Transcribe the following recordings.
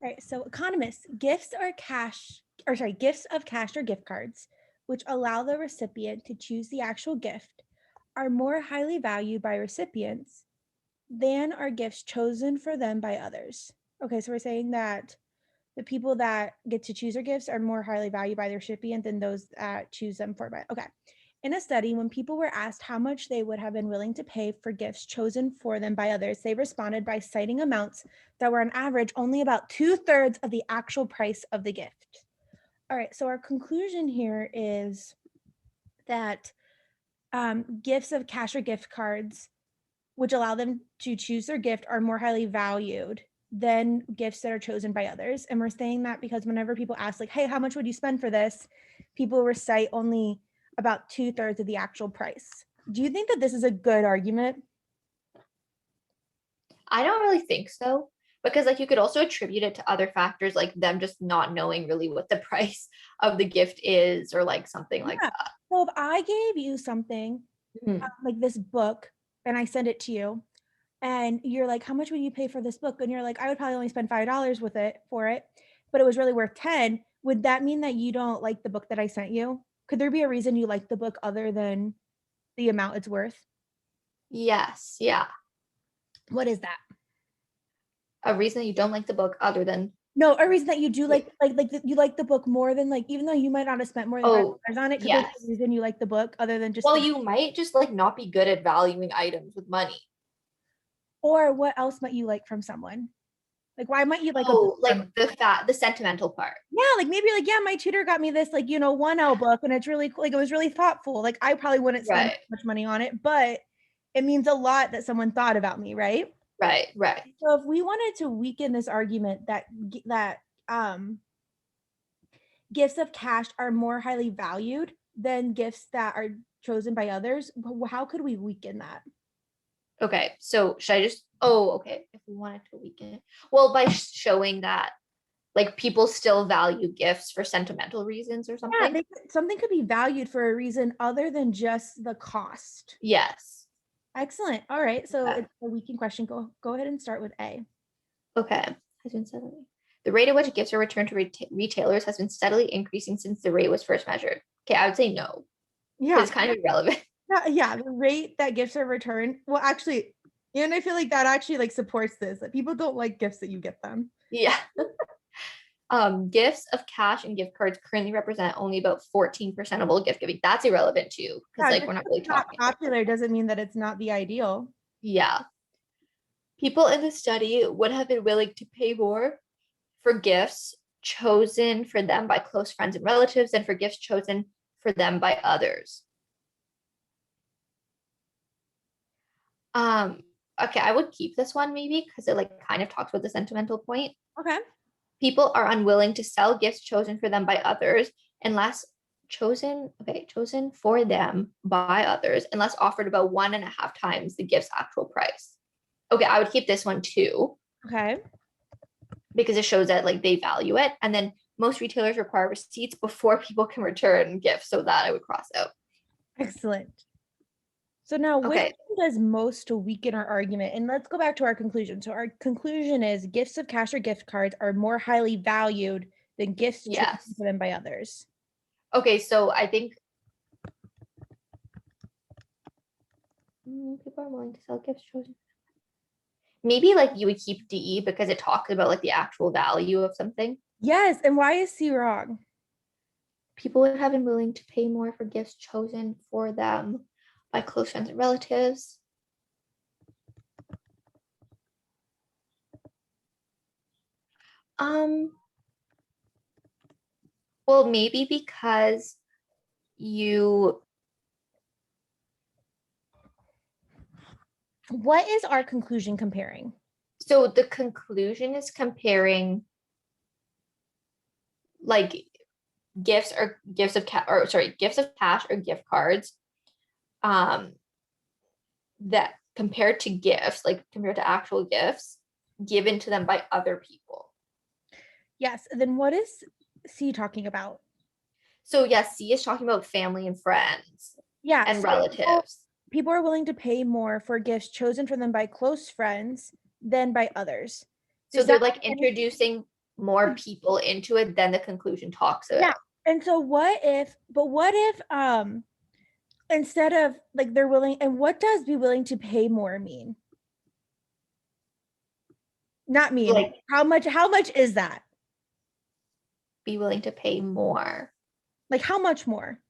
All right, so economists, gifts of cash or gift cards, which allow the recipient to choose the actual gift, are more highly valued by recipients than are gifts chosen for them by others. Okay, so we're saying that the people that get to choose their gifts are more highly valued by the recipient than those that choose them for by. Okay. In a study, when people were asked how much they would have been willing to pay for gifts chosen for them by others, they responded by citing amounts that were on average only about 2/3 of the actual price of the gift. All right, so our conclusion here is that gifts of cash or gift cards, which allow them to choose their gift, are more highly valued than gifts that are chosen by others. And we're saying that because whenever people ask, like, hey, how much would you spend for this? People recite only about 2/3 of the actual price. Do you think that this is a good argument? I don't really think so, because like you could also attribute it to other factors, like them just not knowing really what the price of the gift is, or like something like Yeah. that. So if I gave you something Mhm. like this book and I send it to you, and you're like, how much would you pay for this book? And you're like, I would probably only spend $5 with it for it, but it was really worth 10. Would that mean that you don't like the book that I sent you? Could there be a reason you like the book other than the amount it's worth? Yes, yeah. What is that? A reason that you don't like the book other than No, a reason that you do wait. you like the book more than, like, even though you might not have spent more than Oh, $5 on it, could there be a yes. reason you like the book other than just Well, the, you might just like not be good at valuing items with money. or what else might you like from someone? Like, why might you like a book Oh, like from, the sentimental part. yeah, like maybe like, yeah, my tutor got me this, like, 1L book and it's really cool. Like, it was really thoughtful. Like, I probably wouldn't spend Right, much money on it, but it means a lot that someone thought about me, right? right, right. So if we wanted to weaken this argument that gifts of cash are more highly valued than gifts that are chosen by others, how could we weaken that? Okay, so should I just, oh, okay, if we wanted to weaken it. Well, by showing that like people still value gifts for sentimental reasons or Yeah, something. something could be valued for a reason other than just the cost. Yes. Excellent. All right. So Okay. it's a weekend question. Go ahead and start with A. Okay. Has been steadily. The rate at which gifts are returned to retailers has been steadily increasing since the rate was first measured. Okay, I would say no, because Yeah. it's kind of irrelevant. Yeah. The rate that gifts are returned. Well, actually, and I feel like that actually like supports this. That people don't like gifts that you get them. Yeah. Gifts of cash and gift cards currently represent only about 14% of all gift giving. That's irrelevant too, because Yeah, like just we're not 'cause really it's not talking about it. popular doesn't mean that it's not the ideal. Yeah. People in the study would have been willing to pay more for gifts chosen for them by close friends and relatives than for gifts chosen for them by others. Um, okay, I would keep this one maybe because it like kind of talks about the sentimental point. Okay. People are unwilling to sell gifts chosen for them by others unless chosen for them by others unless offered about 1.5 times the gift's actual price. Okay, I would keep this one too Okay. because it shows that like they value it. And then most retailers require receipts before people can return gifts, so that I would cross out. Excellent. So now, which Okay. one does most to weaken our argument? And let's go back to our conclusion. So our conclusion is gifts of cash or gift cards are more highly valued than gifts chosen Yes. for them by others. Okay, so I think people are willing to sell gifts chosen. Maybe like you would keep DE because it talks about like the actual value of something. Yes, and why is C wrong? People would have been willing to pay more for gifts chosen for them by close friends and relatives. Um, well, maybe because you, What is our conclusion comparing? so the conclusion is comparing like gifts of cash or gift cards um that compared to gifts, like compared to actual gifts given to them by other people. Yes, then what is C talking about? So yes, C is talking about family and friends Yeah, and so relatives. people are willing to pay more for gifts chosen for them by close friends than by others. So Does they're that like make any introducing more people into it than the conclusion talks Yeah. about. And so what if instead of like they're willing, and what does be willing to pay more mean? Not mean. Like, How much is that? be willing to pay more. Like how much more?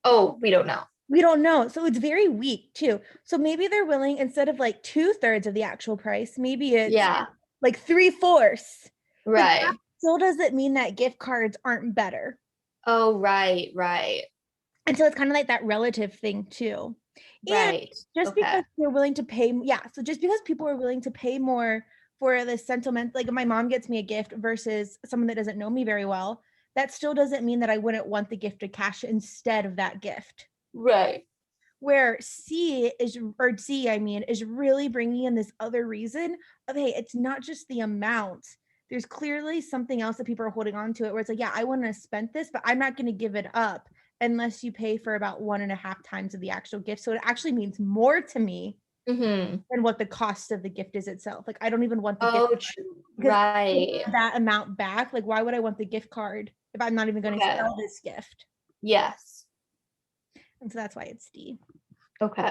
Oh, we don't know. We don't know. So it's very weak too. So maybe they're willing, instead of like 2/3 of the actual price, maybe it's Yeah, like 3/4. But that right. still doesn't mean that gift cards aren't better. Oh, right, right, And so it's kind of like that relative thing too. And right. just Okay. because they're willing to pay, yeah. So just because people are willing to pay more for the sentiment, like if my mom gets me a gift versus someone that doesn't know me very well, that still doesn't mean that I wouldn't want the gift of cash instead of that gift. Right. Where C, I mean, is really bringing in this other reason of, hey, it's not just the amount. There's clearly something else that people are holding on to it, where it's like, yeah, I want to spend this, but I'm not going to give it up unless you pay for about 1.5 times of the actual gift. So it actually means more to me Mm-hmm. than what the cost of the gift is itself. Like, I don't even want the gift Oh, card true. because Right. that amount back. Like, why would I want the gift card if I'm not even going to Okay. sell this gift? Yes. And so that's why it's D. Okay.